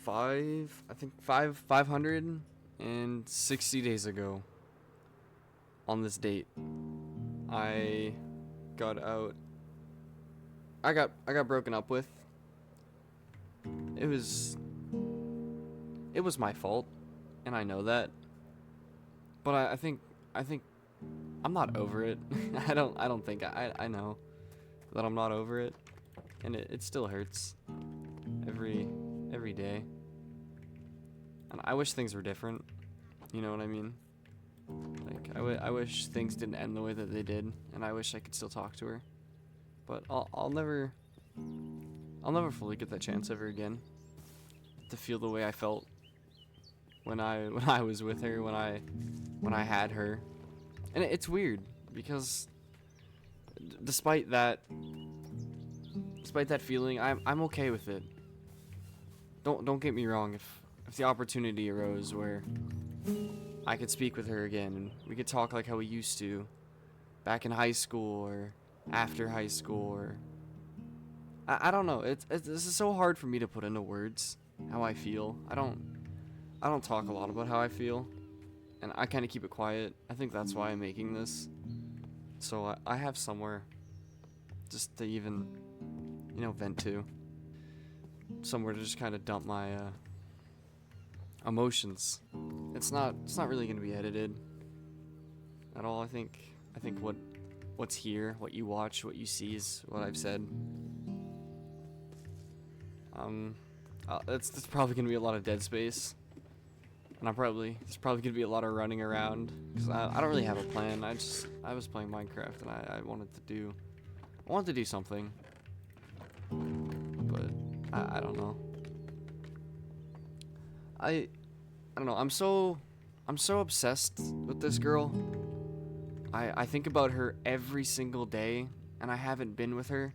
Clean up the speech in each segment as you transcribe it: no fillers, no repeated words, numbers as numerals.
560 days ago on this date, I got out. I got broken up with. It was it was my fault, and I know that. But I think I'm not over it. I don't think I know that I'm not over it, and it still hurts every every day. And I wish things were different. You know what I mean? Like I wish things didn't end the way that they did, and I wish I could still talk to her. But I'll never fully get that chance ever again to feel the way I felt when I was with her, when I had her. And it's weird because despite that feeling, I'm okay with it. Don't get me wrong. If the opportunity arose where I could speak with her again and we could talk like how we used to back in high school or after high school, or I don't know. This is so hard for me to put into words how I feel. I don't talk a lot about how I feel, and I kind of keep it quiet. I think that's why I'm making this, so I have somewhere just to even vent to, somewhere to just kind of dump my emotions. It's not really gonna be edited at all. I think what's here, what you watch, what you see is what I've said. It's probably gonna be a lot of dead space, and there's probably gonna be a lot of running around because I don't really have a plan. I was playing Minecraft and I wanted to do something, but I don't know. I don't know. I'm so obsessed with this girl. I think about her every single day, and I haven't been with her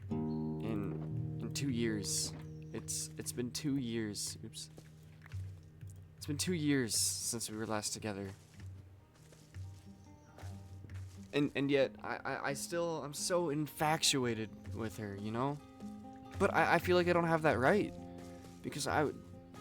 in 2 years. It's been 2 years. Oops. It's been 2 years since we were last together. And yet I'm so infatuated with her, you know? But I feel like I don't have that right. Because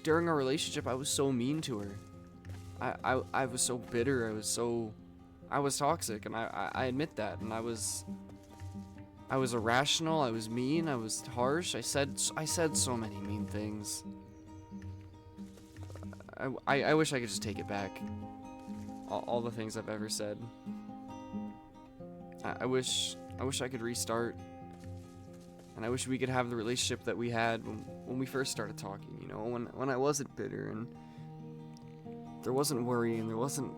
during our relationship, I was so mean to her. I was so bitter. I was toxic, and I admit that. And I was irrational. I was mean. I was harsh. I said so many mean things. I wish I could just take it back. All the things I've ever said. I wish I could restart. And I wish we could have the relationship that we had when we first started talking, you know, when I wasn't bitter and there wasn't worry and there wasn't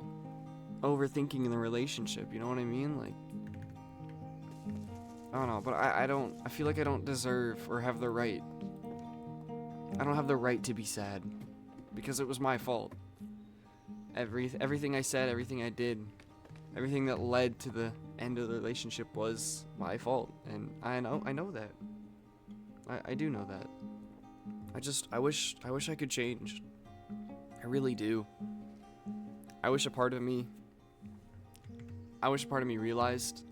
overthinking in the relationship, you know what I mean? Like, I don't know, but I feel like I don't deserve or have the right. I don't have the right to be sad because it was my fault. Everything I said, everything I did, everything that led to the end of the relationship was my fault, and I know that. I do know that. I wish I could change. I really do. I wish a part of me realized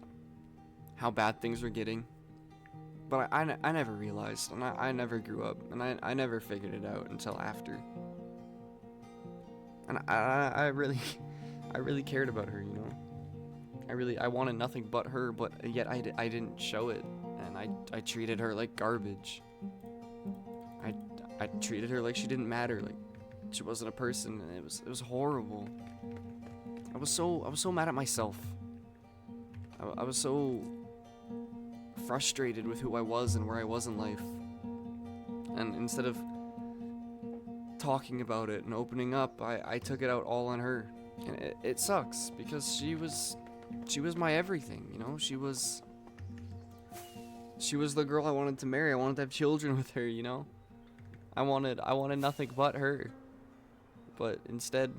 how bad things were getting. But I never realized, and I never grew up, and I never figured it out until after. And I really cared about her, you know. I wanted nothing but her, but yet I didn't show it, and I treated her like garbage. I treated her like she didn't matter, like she wasn't a person, and it was horrible. I was so mad at myself. I was so frustrated with who I was and where I was in life. And instead of talking about it and opening up, I took it out all on her. And it sucks because she was my everything, you know? She was the girl I wanted to marry. I wanted to have children with her, you know? I wanted nothing but her. But instead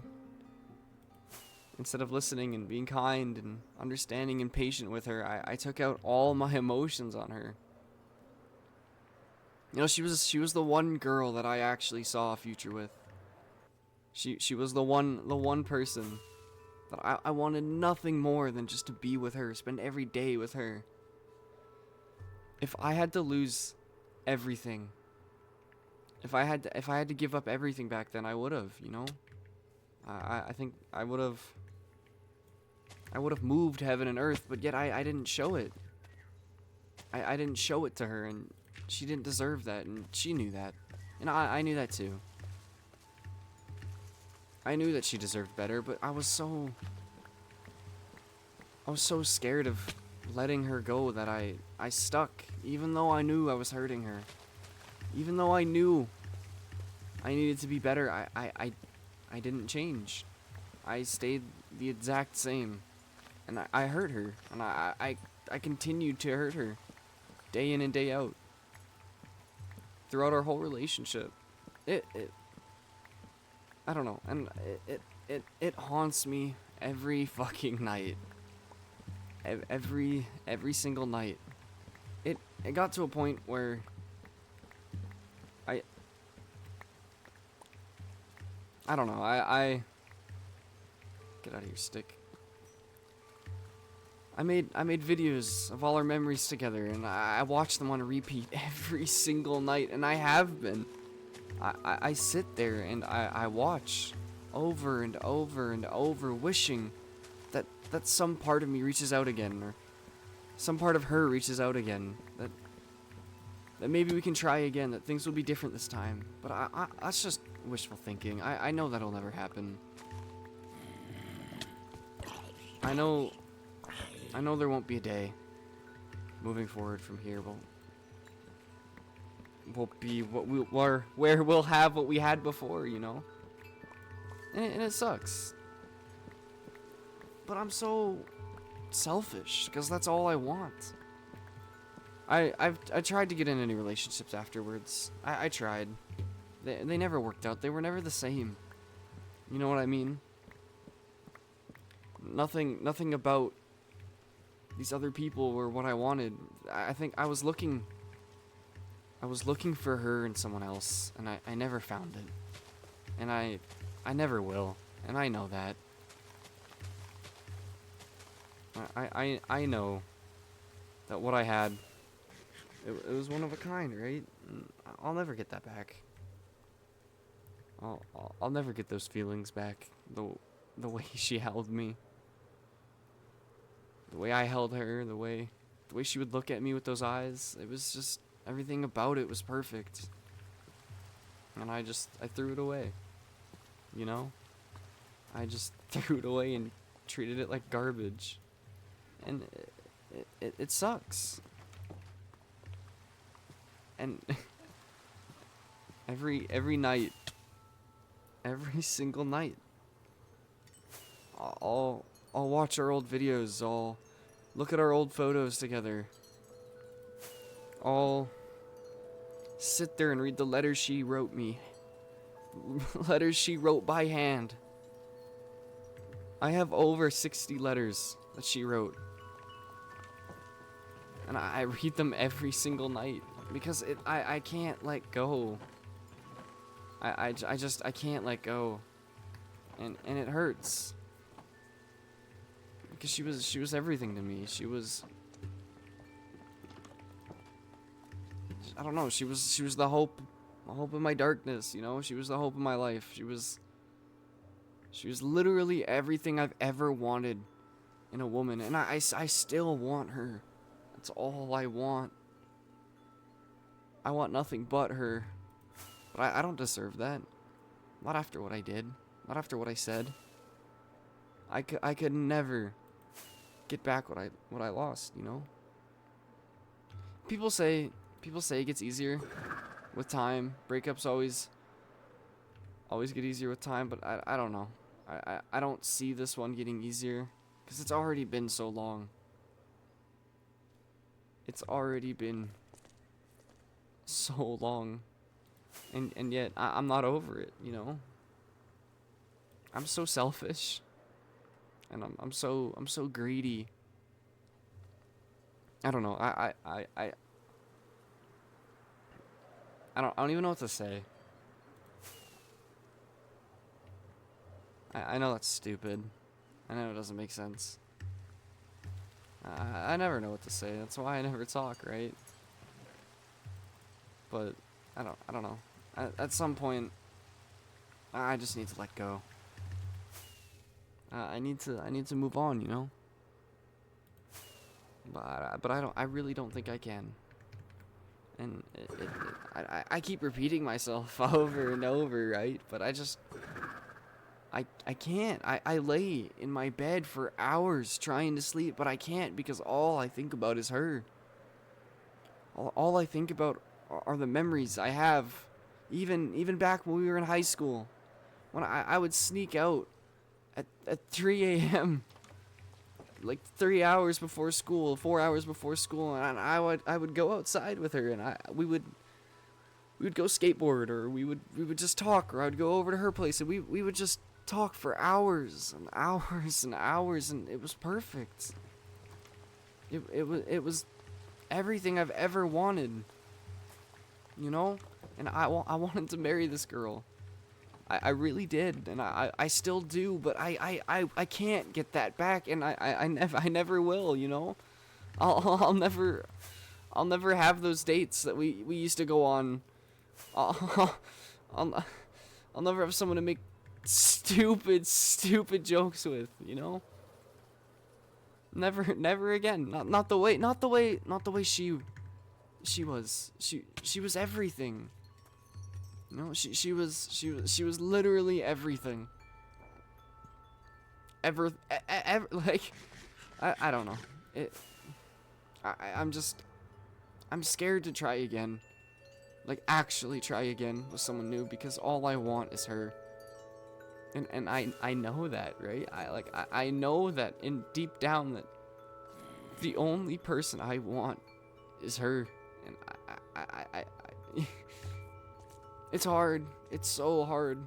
of listening and being kind and understanding and patient with her, I took out all my emotions on her. You know, she was the one girl that I actually saw a future with. She was the one person that I wanted nothing more than just to be with her, spend every day with her. If I had to lose everything if I had to give up everything back then, I would have, you know? I think I would have moved heaven and earth, but yet I didn't show it. I didn't show it to her, and she didn't deserve that, and she knew that. And I knew that too. I knew that she deserved better, but I was so scared of letting her go that I stuck, even though I knew I was hurting her. Even though I knew I needed to be better, I didn't change. I stayed the exact same. And I hurt her. And I continued to hurt her. Day in and day out. Throughout our whole relationship. I don't know. And it haunts me every fucking night. Every single night. It got to a point where I don't know. I get out of here, stick. I made videos of all our memories together, and I watched them on repeat every single night, and I have been. I sit there and I watch over and over and over, wishing that some part of me reaches out again, or some part of her reaches out again, that maybe we can try again, that things will be different this time. But that's just wishful thinking. I know that'll never happen. I know there won't be a day moving forward from here will be where we'll have what we had before, you know? And it sucks. But I'm so selfish, because that's all I want. I tried to get in any relationships afterwards. I tried. They never worked out. They were never the same. You know what I mean? Nothing about these other people were what I wanted. I think I was looking for her in someone else, and I never found it. And I never will, and I know that. I know that what I had, it was one of a kind, right? I'll never get that back. I'll never get those feelings back. The way she held me, the way I held her, the way she would look at me with those eyes. It was just, everything about it was perfect. And I threw it away. You know? I just threw it away and treated it like garbage. And it sucks. And every night, every single night, I'll watch our old videos. I'll look at our old photos together. I'll sit there and read the letters she wrote me. Letters she wrote by hand. I have over 60 letters that she wrote. And I read them every single night because I can't let go. I can't let go. And it hurts. Because she was everything to me. She was, I don't know, she was the hope in my darkness, you know? She was the hope of my life. She was literally everything I've ever wanted in a woman, and I still want her. That's all I want. I want nothing but her. But I don't deserve that. Not after what I did. Not after what I said. I could never get back what I lost, you know? People say it gets easier with time. Breakups always get easier with time, but I don't know. I don't see this one getting easier because it's already been so long. It's already been so long. And yet I'm not over it, you know? I'm so selfish. And I'm so greedy. I don't know. I don't even know what to say. I know that's stupid. I know it doesn't make sense. I never know what to say. That's why I never talk, right? But I don't know. At some point, I just need to let go. I need to move on, you know. But I really don't think I can. And I keep repeating myself over and over, right? But I can't. I lay in my bed for hours trying to sleep, but I can't because all I think about is her. All I think about are the memories I have, even back when we were in high school, when I would sneak out at 3 a.m. like 3 hours before school, 4 hours before school, and I would go outside with her, and we would go skateboard, or we would just talk, or I would go over to her place, and we would just talk for hours and hours and hours, and it was perfect. It was everything I've ever wanted, you know? And I wanted to marry this girl. I really did, and I still do, but I can't get that back, and I never will, you know? I'll never have those dates that we used to go on. I'll never have someone to make stupid jokes with, you know? Never again. Not the way she was. She was everything. You know, she was literally everything. Ever like I don't know. I'm scared to try again. Like actually try again with someone new, because all I want is her. And I know that, right? I know that in deep down that the only person I want is her. And I it's hard. It's so hard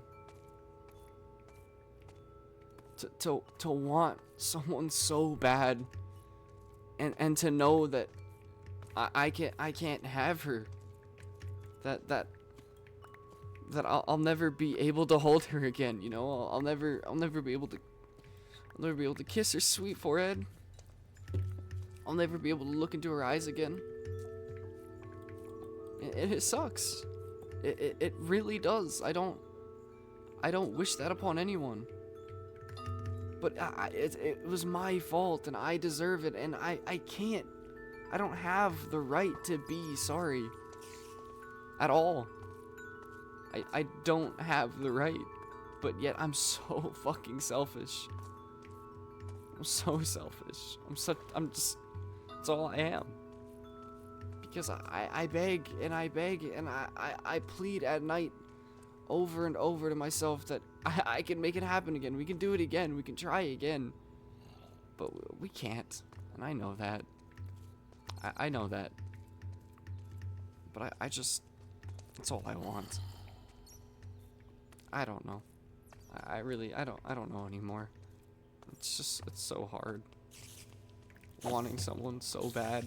to want someone so bad, and to know that I can't have her. That I'll never be able to hold her again, you know? I'll never be able to kiss her sweet forehead. I'll never be able to look into her eyes again. It sucks. It really does. I don't wish that upon anyone. But it was my fault, and I deserve it, and I can't. I don't have the right to be sorry. At all. I don't have the right. But yet I'm so fucking selfish. I'm so selfish. That's all I am. Because I beg and I beg and I plead at night over and over to myself that I can make it happen again. We can do it again. We can try again. But we can't. And I know that. I know that. But I just... That's all I want. I don't know. I don't know anymore. It's so hard. Wanting someone so bad.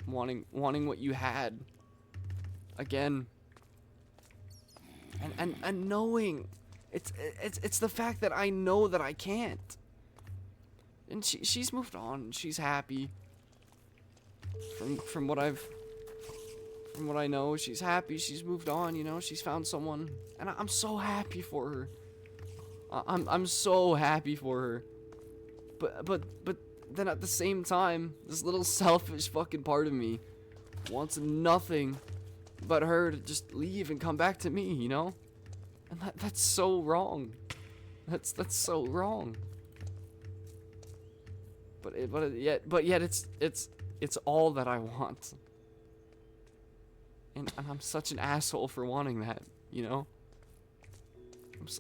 Wanting what you had. Again. And knowing. It's the fact that I know that I can't. And she's moved on. She's happy. From what I know, she's happy. She's moved on, you know. She's found someone, and I'm so happy for her. I'm so happy for her. But then at the same time, this little selfish fucking part of me wants nothing but her to just leave and come back to me, you know. And that's so wrong. That's so wrong. But yet it's all that I want. And I'm such an asshole for wanting that, you know?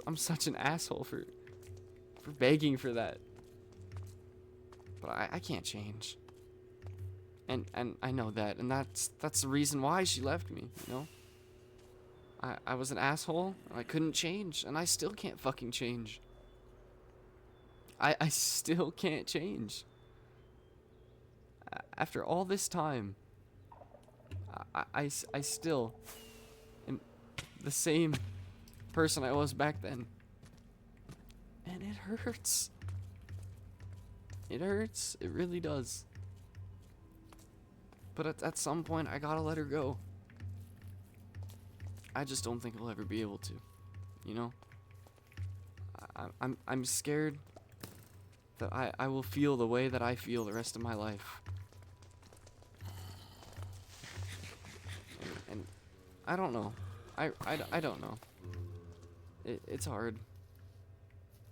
I'm such an asshole for begging for that. But I can't change. And I know that, and that's the reason why she left me, you know? I was an asshole, I couldn't change, and I still can't fucking change. I still can't change. After all this time, I still am the same person I was back then. And it hurts. It hurts. It really does. But at some point, I gotta let her go. I just don't think I'll ever be able to, you know? I'm scared that I will feel the way that I feel the rest of my life. And I don't know. I don't know. It's hard.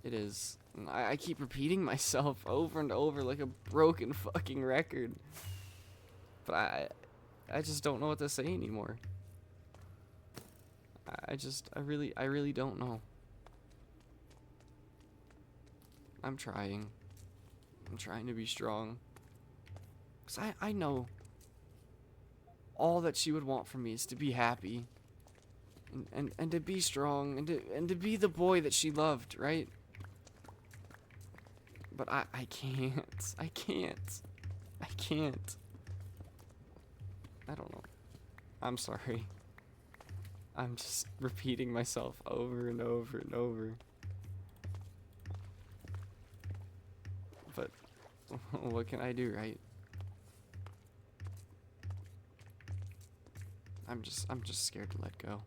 It is. And I keep repeating myself over and over like a broken fucking record. But I just don't know what to say anymore. I really don't know. I'm trying. I'm trying to be strong. 'Cause I know all that she would want from me is to be happy. And to be strong and to be the boy that she loved, right? But I can't. I can't. I can't. I don't know. I'm sorry. I'm just repeating myself over and over and over. But what can I do, right? I'm just scared to let go.